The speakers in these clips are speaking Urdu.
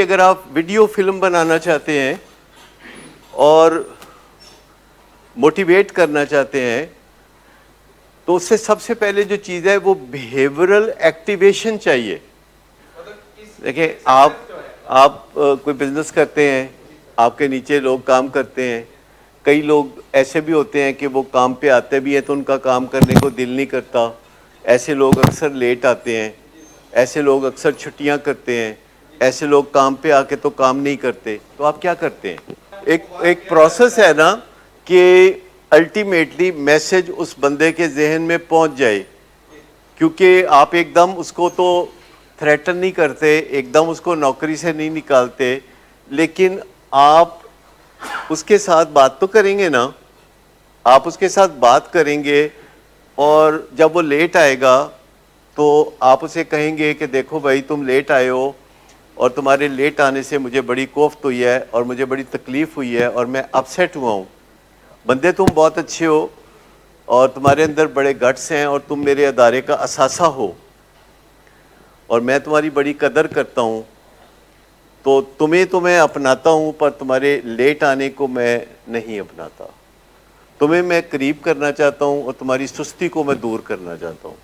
اگر آپ ویڈیو فلم بنانا چاہتے ہیں اور موٹیویٹ کرنا چاہتے ہیں تو اس سے سب سے پہلے جو چیز ہے وہ بیہیورل ایکٹیویشن چاہیے. دیکھیں آپ کوئی بزنس کرتے ہیں, آپ کے نیچے لوگ کام کرتے ہیں. کئی لوگ ایسے بھی ہوتے ہیں کہ وہ کام پہ آتے بھی ہیں تو ان کا کام کرنے کو دل نہیں کرتا. ایسے لوگ اکثر لیٹ آتے ہیں, ایسے لوگ اکثر چھٹیاں کرتے ہیں, ایسے لوگ کام پہ آ کے تو کام نہیں کرتے. تو آپ کیا کرتے ہیں؟ ایک پروسیس ہے نا کہ الٹیمیٹلی میسج اس بندے کے ذہن میں پہنچ جائے, کیونکہ آپ ایک دم اس کو تو تھریٹن نہیں کرتے, ایک دم اس کو نوکری سے نہیں نکالتے, لیکن آپ اس کے ساتھ بات تو کریں گے نا. آپ اس کے ساتھ بات کریں گے اور جب وہ لیٹ آئے گا تو آپ اسے کہیں گے کہ دیکھو بھائی تم لیٹ آئے ہو اور تمہارے لیٹ آنے سے مجھے بڑی کوفت ہوئی ہے اور مجھے بڑی تکلیف ہوئی ہے اور میں اپسیٹ ہوا ہوں. بندے تم بہت اچھے ہو اور تمہارے اندر بڑے گٹس ہیں اور تم میرے ادارے کا اثاثہ ہو اور میں تمہاری بڑی قدر کرتا ہوں, تو تمہیں اپناتا ہوں پر تمہارے لیٹ آنے کو میں نہیں اپناتا. تمہیں میں قریب کرنا چاہتا ہوں اور تمہاری سستی کو میں دور کرنا چاہتا ہوں.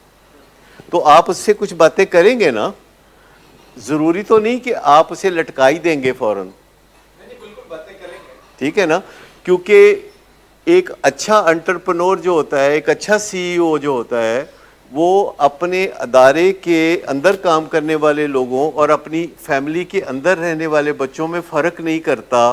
تو آپ اس سے کچھ باتیں کریں گے نا. ضروری تو نہیں کہ آپ اسے لٹکائی دیں گے فوراً, ٹھیک ہے نا. کیونکہ ایک اچھا انٹرپرنور جو ہوتا ہے, ایک اچھا سی ای او جو ہوتا ہے, وہ اپنے ادارے کے اندر کام کرنے والے لوگوں اور اپنی فیملی کے اندر رہنے والے بچوں میں فرق نہیں کرتا.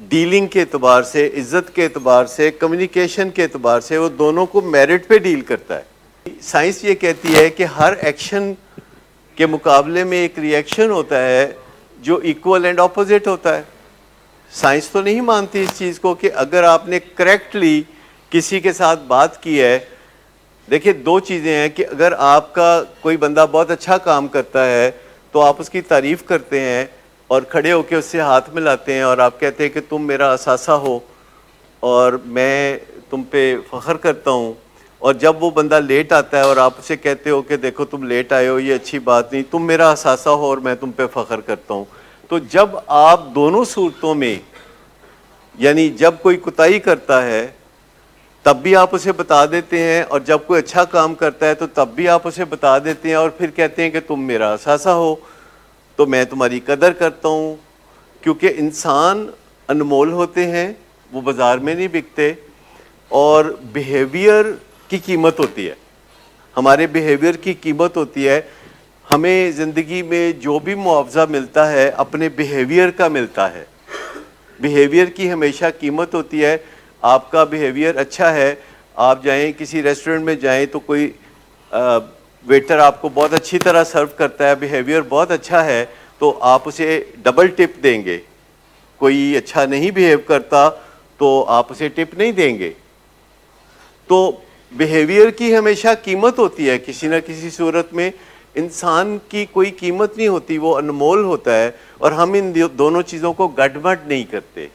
ڈیلنگ کے اعتبار سے, عزت کے اعتبار سے, کمیونیکیشن کے اعتبار سے وہ دونوں کو میرٹ پہ ڈیل کرتا ہے. سائنس یہ کہتی ہے کہ ہر ایکشن کے مقابلے میں ایک ری ایکشن ہوتا ہے جو ایکول اینڈ اپوزٹ ہوتا ہے. سائنس تو نہیں مانتی اس چیز کو کہ اگر آپ نے کریکٹلی کسی کے ساتھ بات کی ہے. دیکھیں دو چیزیں ہیں کہ اگر آپ کا کوئی بندہ بہت اچھا کام کرتا ہے تو آپ اس کی تعریف کرتے ہیں اور کھڑے ہو کے اس سے ہاتھ ملاتے ہیں اور آپ کہتے ہیں کہ تم میرا اثاثہ ہو اور میں تم پہ فخر کرتا ہوں. اور جب وہ بندہ لیٹ آتا ہے اور آپ اسے کہتے ہو کہ دیکھو تم لیٹ آئے ہو, یہ اچھی بات نہیں, تم میرا اثاثہ ہو اور میں تم پہ فخر کرتا ہوں. تو جب آپ دونوں صورتوں میں, یعنی جب کوئی کوتاہی کرتا ہے تب بھی آپ اسے بتا دیتے ہیں اور جب کوئی اچھا کام کرتا ہے تو تب بھی آپ اسے بتا دیتے ہیں اور پھر کہتے ہیں کہ تم میرا اثاثہ ہو تو میں تمہاری قدر کرتا ہوں. کیونکہ انسان انمول ہوتے ہیں, وہ بازار میں نہیں بکتے, اور بیہیویئر کی قیمت ہوتی ہے. ہمارے بیہیویئر کی قیمت ہوتی ہے. ہمیں زندگی میں جو بھی معاوضہ ملتا ہے اپنے بیہیویئر کا ملتا ہے. بیہیویئر کی ہمیشہ قیمت ہوتی ہے. آپ کا بیہیویئر اچھا ہے, آپ جائیں کسی ریسٹورنٹ میں جائیں تو کوئی ویٹر آپ کو بہت اچھی طرح سرو کرتا ہے, بیہیویئر بہت اچھا ہے, تو آپ اسے ڈبل ٹپ دیں گے. کوئی اچھا نہیں بیہیو کرتا تو آپ اسے ٹپ نہیں دیں گے. تو بیہیویئر کی ہمیشہ قیمت ہوتی ہے کسی نہ کسی صورت میں. انسان کی کوئی قیمت نہیں ہوتی, وہ انمول ہوتا ہے, اور ہم ان دونوں چیزوں کو گڈ مڈ نہیں کرتے.